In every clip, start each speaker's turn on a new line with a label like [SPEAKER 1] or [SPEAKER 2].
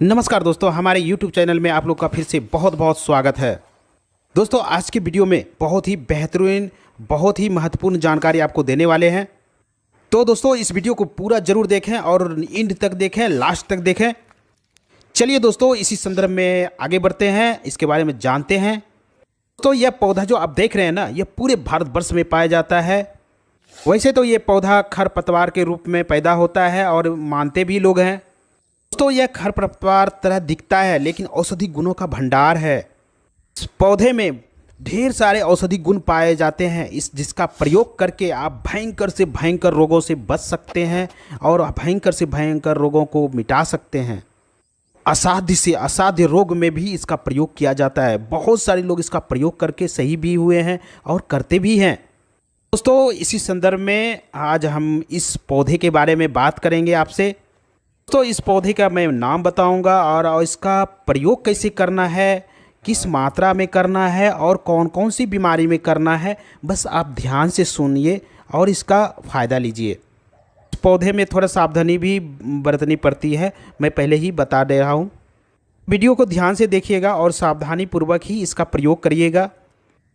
[SPEAKER 1] नमस्कार दोस्तों, हमारे YouTube चैनल में आप लोग का फिर से बहुत बहुत स्वागत है। दोस्तों, आज की वीडियो में बहुत ही बेहतरीन, बहुत ही महत्वपूर्ण जानकारी आपको देने वाले हैं। तो दोस्तों, इस वीडियो को पूरा ज़रूर देखें और एंड तक देखें, लास्ट तक देखें। चलिए दोस्तों, इसी संदर्भ में आगे बढ़ते हैं, इसके बारे में जानते हैं। तो यह पौधा जो आप देख रहे हैं ना, यह पूरे भारतवर्ष में पाया जाता है। वैसे तो ये पौधा खरपतवार के रूप में पैदा होता है और मानते भी लोग हैं। दोस्तों, यह खरपतवार तरह दिखता है लेकिन औषधि गुणों का भंडार है। इस पौधे में ढेर सारे औषधि गुण पाए जाते हैं, जिसका प्रयोग करके आप भयंकर से भयंकर रोगों से बच सकते हैं और भयंकर से भयंकर रोगों को मिटा सकते हैं। असाध्य से असाध्य रोग में भी इसका प्रयोग किया जाता है। बहुत सारे लोग इसका प्रयोग करके सही भी हुए हैं और करते भी हैं। दोस्तों, इसी संदर्भ में आज हम इस पौधे के बारे में बात करेंगे आपसे। तो इस पौधे का मैं नाम बताऊंगा और इसका प्रयोग कैसे करना है, किस मात्रा में करना है और कौन कौन सी बीमारी में करना है। बस आप ध्यान से सुनिए और इसका फ़ायदा लीजिए। इस पौधे में थोड़ा सावधानी भी बरतनी पड़ती है, मैं पहले ही बता दे रहा हूँ। वीडियो को ध्यान से देखिएगा और सावधानी पूर्वक ही इसका प्रयोग करिएगा।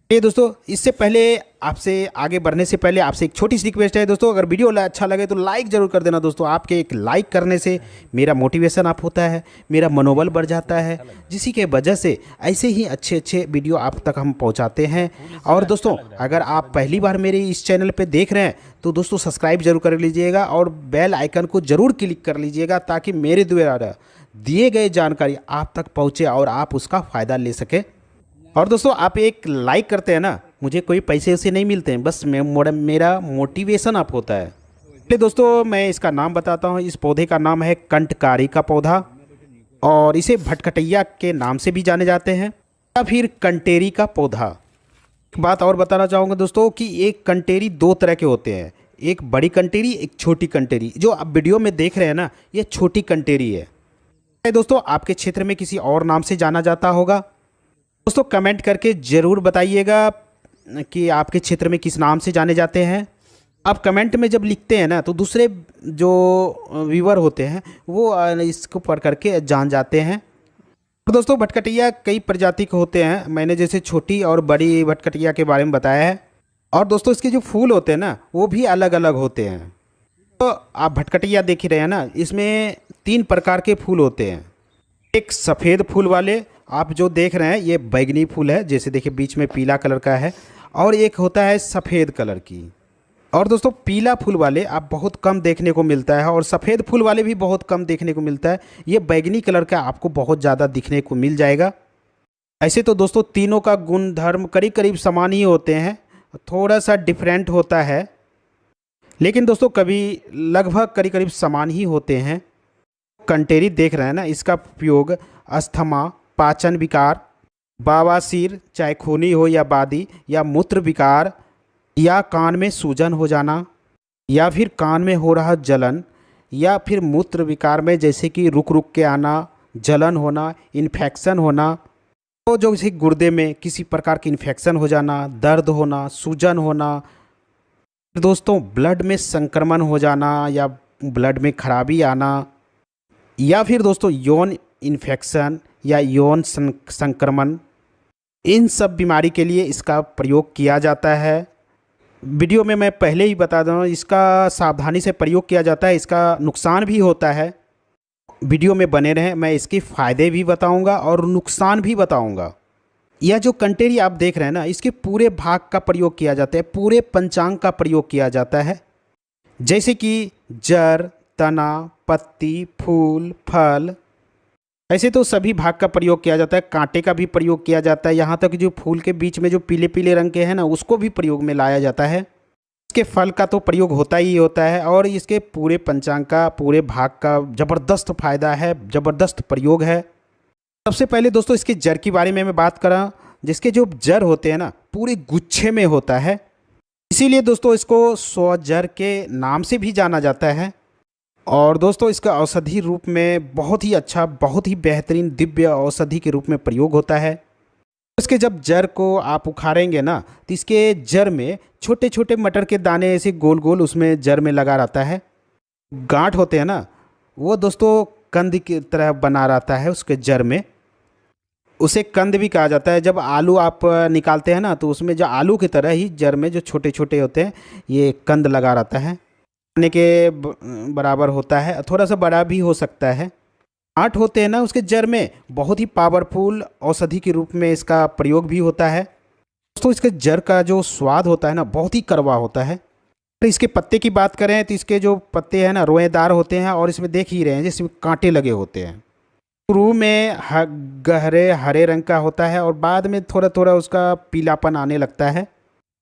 [SPEAKER 1] ये दोस्तों, इससे पहले आपसे आगे बढ़ने से पहले आपसे एक छोटी सी रिक्वेस्ट है दोस्तों, अगर वीडियो अच्छा लगे तो लाइक ज़रूर कर देना दोस्तों। आपके एक लाइक करने से मेरा मोटिवेशन अप होता है, मेरा मनोबल बढ़ जाता है, जिसी के वजह से ऐसे ही अच्छे अच्छे वीडियो आप तक हम पहुंचाते हैं। और दोस्तों, अगर आप पहली बार मेरे इस चैनल पे देख रहे हैं तो दोस्तों सब्सक्राइब जरूर कर लीजिएगा और बेल आइकन को ज़रूर क्लिक कर लीजिएगा, ताकि मेरे द्वारा दिए गए जानकारी आप तक पहुँचे और आप उसका फ़ायदा ले सकें। और दोस्तों, आप एक लाइक करते हैं ना, मुझे कोई पैसे उसे नहीं मिलते हैं, बस मेरा मोटिवेशन अप होता है। चलिए दोस्तों, मैं इसका नाम बताता हूँ। इस पौधे का नाम है कंटकारी का पौधा, और इसे भटकटैया के नाम से भी जाने जाते हैं, या फिर कंटेरी का पौधा। एक बात और बताना चाहूँगा दोस्तों कि एक कंटेरी दो तरह के होते हैं, एक बड़ी कंटेरी, एक छोटी कंटेरी। जो आप वीडियो में देख रहे हैं ना, ये छोटी कंटेरी है। दोस्तों, आपके क्षेत्र में किसी और नाम से जाना जाता होगा। दोस्तों, कमेंट करके ज़रूर बताइएगा कि आपके क्षेत्र में किस नाम से जाने जाते हैं। आप कमेंट में जब लिखते हैं ना, तो दूसरे जो व्यूअर होते हैं वो इसको पढ़ करके जान जाते हैं। तो दोस्तों, भटकटैया कई प्रजाति के होते हैं, मैंने जैसे छोटी और बड़ी भटकटैया के बारे में बताया है। और दोस्तों, इसके जो फूल होते हैं ना, वो भी अलग अलग होते हैं। तो आप भटकटैया देख ही रहे हैं ना, इसमें 3 प्रकार के फूल होते हैं। एक सफ़ेद फूल वाले आप जो देख रहे हैं, ये बैगनी फूल है, जैसे देखिए बीच में पीला कलर का है, और एक होता है सफ़ेद कलर की। और दोस्तों, पीला फूल वाले आप बहुत कम देखने को मिलता है, और सफ़ेद फूल वाले भी बहुत कम देखने को मिलता है। ये बैगनी कलर का आपको बहुत ज़्यादा दिखने को मिल जाएगा। ऐसे तो दोस्तों, तीनों का गुण धर्म करीब करीब समान ही होते हैं, थोड़ा सा डिफरेंट होता है, लेकिन दोस्तों कभी लगभग करीब करीब समान ही होते हैं। कंटेरी देख रहे हैं ना, इसका उपयोग अस्थमा, पाचन विकार, बवासीर, चाहे खूनी हो या बादी, या मूत्र विकार, या कान में सूजन हो जाना, या फिर कान में हो रहा जलन, या फिर मूत्र विकार में जैसे कि रुक रुक के आना, जलन होना, इन्फेक्शन होना, तो जो जैसे गुर्दे में किसी प्रकार की इन्फेक्शन हो जाना, दर्द होना, सूजन होना, दोस्तों ब्लड में संक्रमण हो जाना या ब्लड में खराबी आना, या फिर दोस्तों यौन इन्फेक्शन या यौन संक्रमण, इन सब बीमारी के लिए इसका प्रयोग किया जाता है। वीडियो में मैं पहले ही बता दूँ, इसका सावधानी से प्रयोग किया जाता है, इसका नुकसान भी होता है। वीडियो में बने रहें, मैं इसके फ़ायदे भी बताऊंगा और नुकसान भी बताऊंगा। यह जो कंटेरी आप देख रहे हैं ना, इसके पूरे भाग का प्रयोग किया जाता है, पूरे पंचांग का प्रयोग किया जाता है, जैसे कि जड़, तना, पत्ती, फूल, फल। ऐसे तो सभी भाग का प्रयोग किया जाता है, कांटे का भी प्रयोग किया जाता है, यहाँ तक जो फूल के बीच में जो पीले पीले रंग के हैं ना, उसको भी प्रयोग में लाया जाता है। इसके फल का तो प्रयोग होता ही होता है, और इसके पूरे पंचांग का, पूरे भाग का ज़बरदस्त फ़ायदा है, ज़बरदस्त प्रयोग है। सबसे पहले दोस्तों, इसके जड़ के बारे में मैं बात करा, जिसके जो जड़ होते हैं ना, पूरे गुच्छे में होता है, इसीलिए दोस्तों इसको 100 जड़ के नाम से भी जाना जाता है। और दोस्तों, इसका औषधि रूप में बहुत ही अच्छा, बहुत ही बेहतरीन दिव्य औषधि के रूप में प्रयोग होता है। इसके जब जड़ को आप उखाड़ेंगे ना, तो इसके जड़ में छोटे छोटे मटर के दाने ऐसे गोल गोल उसमें जड़ में लगा रहता है। गांठ होते हैं ना, वो दोस्तों कंद की तरह बना रहता है उसके जड़ में, उसे कंद भी कहा जाता है। जब आलू आप निकालते हैं ना, तो उसमें जो आलू की तरह ही जड़ में जो छोटे छोटे होते हैं, ये कंद लगा रहता है, खाने के बराबर होता है, थोड़ा सा बड़ा भी हो सकता है। आठ होते हैं ना उसके जड़ में, बहुत ही पावरफुल औषधि के रूप में इसका प्रयोग भी होता है। दोस्तों इसके जड़ का जो स्वाद होता है ना, बहुत ही कड़वा होता है। तो इसके पत्ते की बात करें तो इसके जो पत्ते हैं ना, रोएदार होते हैं, और इसमें देख ही रहे हैं जिसमें कांटे लगे होते हैं। शुरू में गहरे हरे रंग का होता है और बाद में थोड़ा थोड़ा उसका पीलापन आने लगता है।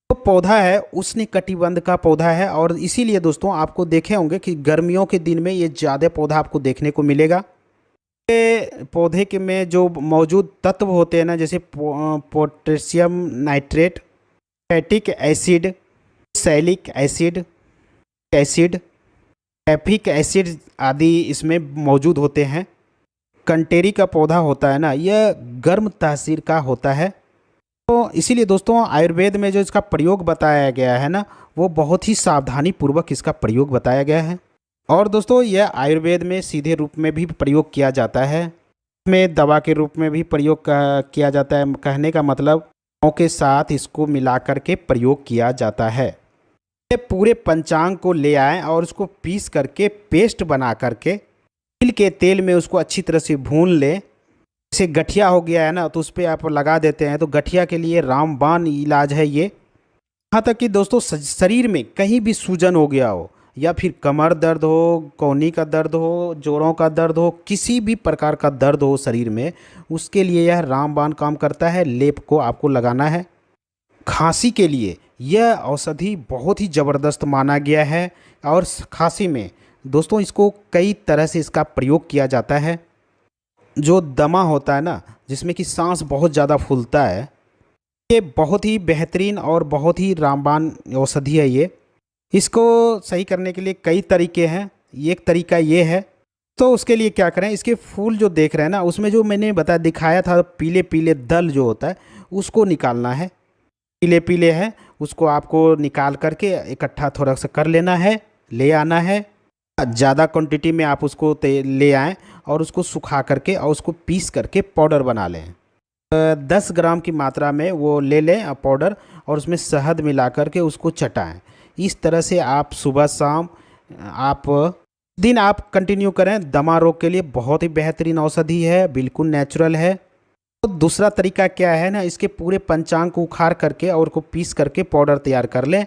[SPEAKER 1] तो पौधा है उष्णकटिबंध का पौधा है, और इसीलिए दोस्तों आपको देखे होंगे कि गर्मियों के दिन में ये ज़्यादा पौधा आपको देखने को मिलेगा। ये पौधे के में जो मौजूद तत्व होते हैं ना, जैसे पोटेशियम नाइट्रेट, फैटिक एसिड, सैलिक एसिड, एसिड, टैफिक एसिड आदि इसमें मौजूद होते हैं। कंटेरी का पौधा होता है ना, यह गर्म तासीर का होता है। तो इसीलिए दोस्तों आयुर्वेद में जो इसका प्रयोग बताया गया है ना, वो बहुत ही सावधानी पूर्वक इसका प्रयोग बताया गया है। और दोस्तों यह आयुर्वेद में सीधे रूप में भी प्रयोग किया जाता है, में दवा के रूप में भी प्रयोग किया जाता है। कहने का मतलब दवाओं के साथ इसको मिला करके प्रयोग किया जाता है। ये पूरे पंचांग को ले आएँ और उसको पीस करके पेस्ट बना करके तिल के तेल में उसको अच्छी तरह से भून लें। जैसे गठिया हो गया है ना, तो उस पर आप लगा देते हैं, तो गठिया के लिए रामबाण इलाज है ये। यहाँ तक कि दोस्तों शरीर में कहीं भी सूजन हो गया हो, या फिर कमर दर्द हो, कोहनी का दर्द हो, जोड़ों का दर्द हो, किसी भी प्रकार का दर्द हो शरीर में, उसके लिए यह रामबाण काम करता है। लेप को आपको लगाना है। खांसी के लिए यह औषधि बहुत ही ज़बरदस्त माना गया है, और खांसी में दोस्तों इसको कई तरह से इसका प्रयोग किया जाता है। जो दमा होता है ना, जिसमें कि सांस बहुत ज़्यादा फूलता है, ये बहुत ही बेहतरीन और बहुत ही रामबाण औषधि है ये। इसको सही करने के लिए कई तरीके हैं। एक तरीका ये है, तो उसके लिए क्या करें, इसके फूल जो देख रहे हैं ना, उसमें जो मैंने दिखाया था पीले पीले दल जो होता है, उसको निकालना है। पीले पीले है, उसको आपको निकाल करके इकट्ठा थोड़ा सा कर लेना है, ले आना है। ज़्यादा क्वांटिटी में आप उसको ले आएँ और उसको सुखा करके और उसको पीस करके पाउडर बना लें। 10 ग्राम की मात्रा में वो ले लें पाउडर, और उसमें शहद मिला करके उसको चटाएं। इस तरह से आप सुबह शाम आप दिन आप कंटिन्यू करें। दमा रोग के लिए बहुत ही बेहतरीन औषधि है, बिल्कुल नेचुरल है। तो दूसरा तरीका क्या है ना, इसके पूरे पंचांग को उखाड़ करके और को पीस करके पाउडर तैयार कर लें।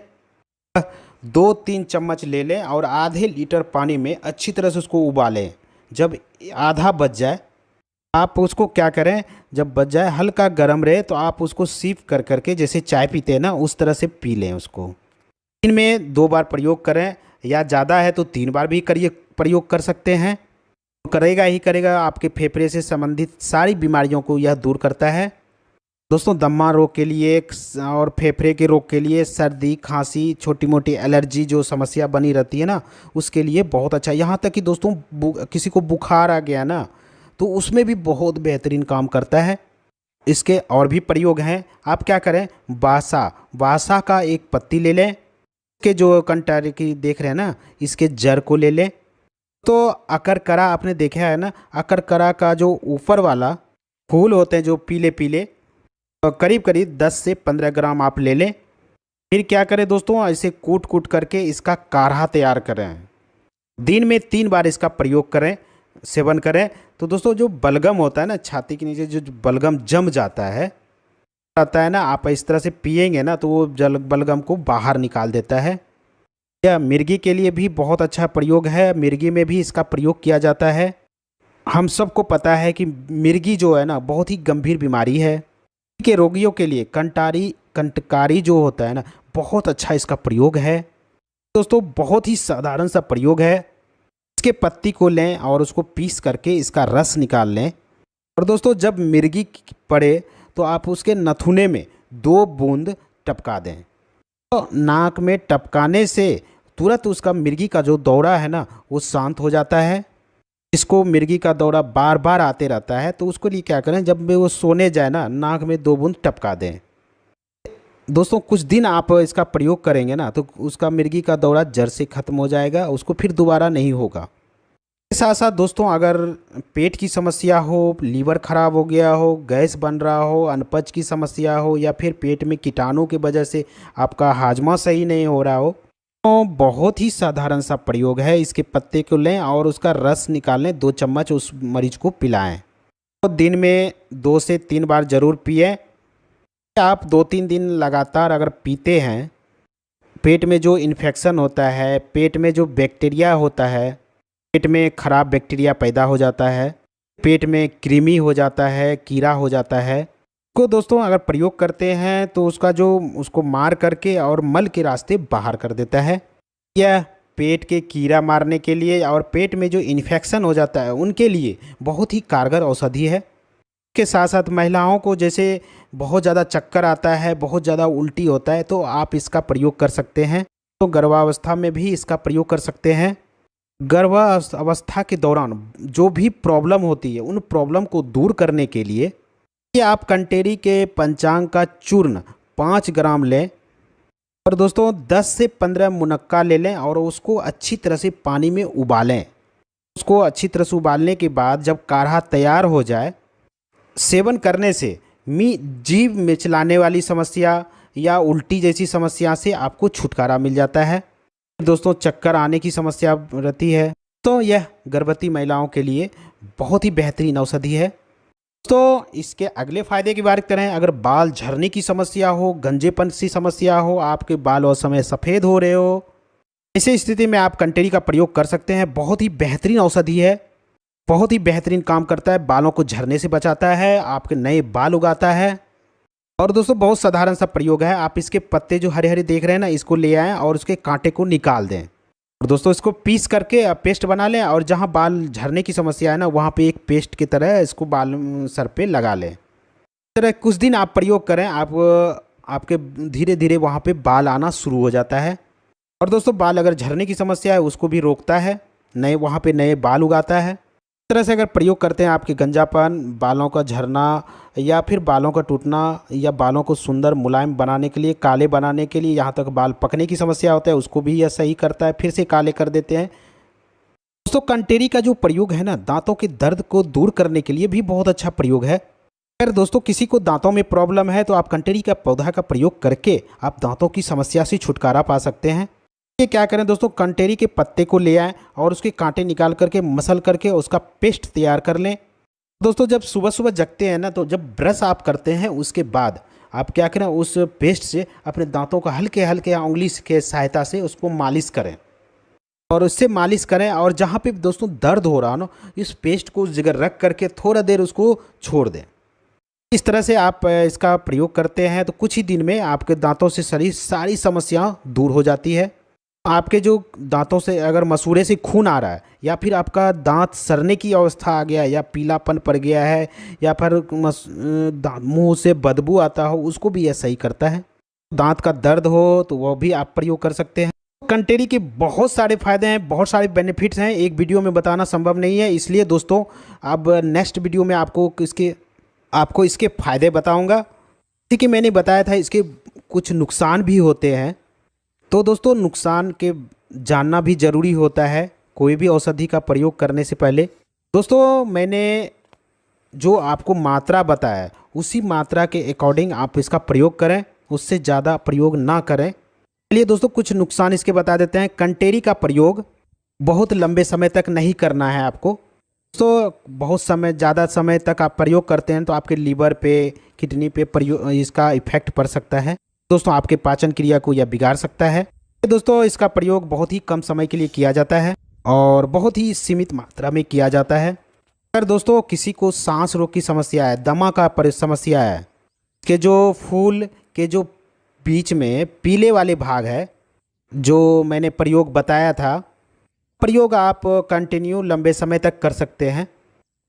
[SPEAKER 1] 2-3 चम्मच ले लें और आधे लीटर पानी में अच्छी तरह से उसको उबालें। जब आधा बच जाए, आप उसको क्या करें, जब बच जाए हल्का गर्म रहे, तो आप उसको सीप कर करके जैसे चाय पीते हैं ना, उस तरह से पी लें उसको। दिन में 2 बार प्रयोग करें, या ज़्यादा है तो 3 बार भी करिए, प्रयोग कर सकते हैं। करेगा ही करेगा, आपके फेफड़े से संबंधित सारी बीमारियों को यह दूर करता है। दोस्तों दमा रोग के लिए और फेफड़े के रोग के लिए, सर्दी खांसी, छोटी मोटी एलर्जी जो समस्या बनी रहती है ना, उसके लिए बहुत अच्छा। यहाँ तक कि दोस्तों किसी को बुखार आ गया ना, तो उसमें भी बहुत बेहतरीन काम करता है। इसके और भी प्रयोग हैं। आप क्या करें, बासा का एक पत्ती ले लें, इसके जो कंटारी की देख रहे हैं ना, इसके जड़ को ले लें। तो अकरकरा आपने देखा है ना, अकरकरा का जो ऊपर वाला फूल होते हैं जो पीले पीले, करीब करीब 10 से 15 ग्राम आप ले लें। फिर क्या करें दोस्तों, ऐसे कूट कूट करके इसका काढ़ा तैयार करें। दिन में 3 बार इसका प्रयोग करें, सेवन करें। तो दोस्तों जो बलगम होता है ना, छाती के नीचे जो बलगम जम जाता है ना, आप इस तरह से पिएंगे ना, तो वो बलगम को बाहर निकाल देता है। यह मिर्गी के लिए भी बहुत अच्छा प्रयोग है, मिर्गी में भी इसका प्रयोग किया जाता है। हम सबको पता है कि मिर्गी जो है ना, बहुत ही गंभीर बीमारी है। के रोगियों के लिए कंटकारी जो होता है ना, बहुत अच्छा इसका प्रयोग है। दोस्तों बहुत ही साधारण सा प्रयोग है। इसके पत्ती को लें और उसको पीस करके इसका रस निकाल लें। और दोस्तों जब मिर्गी पड़े, तो आप उसके नथुने में 2 बूंद टपका दें। तो नाक में टपकाने से तुरंत उसका मिर्गी का जो दौरा है ना, वो शांत हो जाता है। इसको मिर्गी का दौरा बार बार आते रहता है, तो उसको लिए क्या करें, जब भी वो सोने जाए ना, नाक में 2 बूंद टपका दें। दोस्तों कुछ दिन आप इसका प्रयोग करेंगे ना, तो उसका मिर्गी का दौरा जड़ से ख़त्म हो जाएगा, उसको फिर दोबारा नहीं होगा। इसके साथ साथ दोस्तों अगर पेट की समस्या हो, लीवर खराब हो गया हो, गैस बन रहा हो, अनपच की समस्या हो या फिर पेट में कीटाणु की वजह से आपका हाजमा सही नहीं हो रहा हो, तो बहुत ही साधारण सा प्रयोग है। इसके पत्ते को लें और उसका रस निकाल लें, 2 चम्मच उस मरीज को पिलाएं। तो दिन में 2 से 3 बार ज़रूर पिएं। आप 2-3 दिन लगातार अगर पीते हैं, पेट में जो इन्फेक्शन होता है, पेट में जो बैक्टीरिया होता है, पेट में खराब बैक्टीरिया पैदा हो जाता है, पेट में कृमि हो जाता है, कीड़ा हो जाता है, को दोस्तों अगर प्रयोग करते हैं तो उसको मार करके और मल के रास्ते बाहर कर देता है। यह पेट के कीड़ा मारने के लिए और पेट में जो इन्फेक्शन हो जाता है उनके लिए बहुत ही कारगर औषधि है। के साथ साथ महिलाओं को जैसे बहुत ज़्यादा चक्कर आता है, बहुत ज़्यादा उल्टी होता है, तो आप इसका प्रयोग कर सकते हैं। तो गर्भावस्था में भी इसका प्रयोग कर सकते हैं। गर्भावस्था के दौरान जो भी प्रॉब्लम होती है उन प्रॉब्लम को दूर करने के लिए ये आप कंटेरी के पंचांग का चूर्ण 5 ग्राम लें और दोस्तों 10 से 15 मुनक्का ले लें और उसको अच्छी तरह से पानी में उबालें। उसको अच्छी तरह से उबालने के बाद जब काढ़ा तैयार हो जाए, सेवन करने से जीभ मिचलाने वाली समस्या या उल्टी जैसी समस्या से आपको छुटकारा मिल जाता है। दोस्तों चक्कर आने की समस्या रहती है तो यह गर्भवती महिलाओं के लिए बहुत ही बेहतरीन औषधि है। तो इसके अगले फ़ायदे की बात करें, अगर बाल झड़ने की समस्या हो, गंजेपन सी समस्या हो, आपके बाल और समय सफ़ेद हो रहे हो, ऐसी स्थिति में आप कंटेरी का प्रयोग कर सकते हैं। बहुत ही बेहतरीन औषधि है, बहुत ही बेहतरीन काम करता है, बालों को झड़ने से बचाता है, आपके नए बाल उगाता है। और दोस्तों बहुत साधारण सा प्रयोग है। आप इसके पत्ते जो हरे हरे देख रहे हैं ना, इसको ले आएँ और उसके कांटे को निकाल दें और दोस्तों इसको पीस करके पेस्ट बना लें और जहाँ बाल झड़ने की समस्या है ना, वहाँ पे एक पेस्ट की तरह इसको बाल सर पे लगा लें। इस तरह कुछ दिन आप प्रयोग करें, आपके धीरे धीरे वहाँ पे बाल आना शुरू हो जाता है। और दोस्तों बाल अगर झड़ने की समस्या है उसको भी रोकता है, वहाँ पे नए बाल उगाता है। इस तरह से अगर प्रयोग करते हैं, आपके गंजापन, बालों का झड़ना या फिर बालों का टूटना या बालों को सुंदर मुलायम बनाने के लिए, काले बनाने के लिए, यहाँ तक बाल पकने की समस्या होता है उसको भी यह सही करता है, फिर से काले कर देते हैं। दोस्तों कंटेरी का जो प्रयोग है ना, दांतों के दर्द को दूर करने के लिए भी बहुत अच्छा प्रयोग है। अगर दोस्तों किसी को दांतों में प्रॉब्लम है तो आप कंटेरी का पौधा का प्रयोग करके आप दांतों की समस्या से छुटकारा पा सकते हैं। ये क्या करें दोस्तों, कंटेरी के पत्ते को ले आएँ और उसके कांटे निकाल करके मसल करके उसका पेस्ट तैयार कर लें। दोस्तों जब सुबह सुबह जगते हैं ना, तो जब ब्रश आप करते हैं उसके बाद आप क्या करें, उस पेस्ट से अपने दांतों का हल्के हल्के उंगली के सहायता से उसको मालिश करें और उससे मालिश करें। और जहाँ पे दोस्तों दर्द हो रहा ना, इस पेस्ट को उस जगह रख करके थोड़ा देर उसको छोड़ दें। इस तरह से आप इसका प्रयोग करते हैं तो कुछ ही दिन में आपके दांतों से सारी समस्या दूर हो जाती है। आपके जो दांतों से अगर मसूड़े से खून आ रहा है या फिर आपका दांत सड़ने की अवस्था आ गया या पीलापन पड़ गया है या फिर मुंह से बदबू आता हो, उसको भी यह सही करता है। दांत का दर्द हो तो वह भी आप प्रयोग कर सकते हैं। कंटेरी के बहुत सारे फ़ायदे हैं, बहुत सारे बेनिफिट्स हैं, एक वीडियो में बताना संभव नहीं है। इसलिए दोस्तों अब नेक्स्ट वीडियो में आपको इसके फ़ायदे बताऊँगा। जैसे कि मैंने बताया था इसके कुछ नुकसान भी होते हैं, तो दोस्तों नुकसान के जानना भी ज़रूरी होता है कोई भी औषधि का प्रयोग करने से पहले। दोस्तों मैंने जो आपको मात्रा बताया उसी मात्रा के अकॉर्डिंग आप इसका प्रयोग करें, उससे ज़्यादा प्रयोग ना करें। चलिए दोस्तों कुछ नुकसान इसके बता देते हैं। कंटेरी का प्रयोग बहुत लंबे समय तक नहीं करना है आपको। दोस्तों बहुत ज़्यादा समय तक आप प्रयोग करते हैं तो आपके लीवर पे, किडनी पे इसका इफेक्ट पड़ सकता है। दोस्तों आपके पाचन क्रिया को यह बिगाड़ सकता है। दोस्तों इसका प्रयोग बहुत ही कम समय के लिए किया जाता है और बहुत ही सीमित मात्रा में किया जाता है। अगर दोस्तों किसी को सांस रोग की समस्या है, दमा का समस्या है, के जो फूल के जो बीच में पीले वाले भाग है, जो मैंने प्रयोग बताया था, प्रयोग आप कंटिन्यू लंबे समय तक कर सकते हैं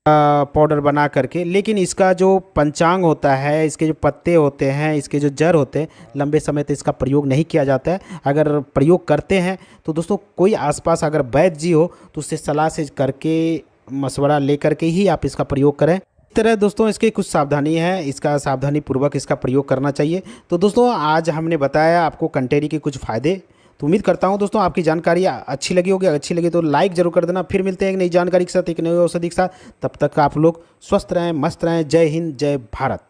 [SPEAKER 1] पाउडर बना करके। लेकिन इसका जो पंचांग होता है, इसके जो पत्ते होते हैं, इसके जो जड़ होते हैं, लंबे समय तक इसका प्रयोग नहीं किया जाता है। अगर प्रयोग करते हैं तो दोस्तों कोई आसपास अगर वैद्य जी हो तो उससे सलाह से करके, मशवरा ले करके ही आप इसका प्रयोग करें। इस तरह दोस्तों इसके कुछ सावधानी है, इसका सावधानी पूर्वक इसका प्रयोग करना चाहिए। तो दोस्तों आज हमने बताया आपको कंटेरी के कुछ फ़ायदे। तो उम्मीद करता हूँ दोस्तों आपकी जानकारी अच्छी लगी होगी। अच्छी लगी तो लाइक जरूर कर देना। फिर मिलते हैं एक नई जानकारी के साथ, एक नई औषधि के साथ। तब तक आप लोग स्वस्थ रहें, मस्त रहें। जय हिंद, जय भारत।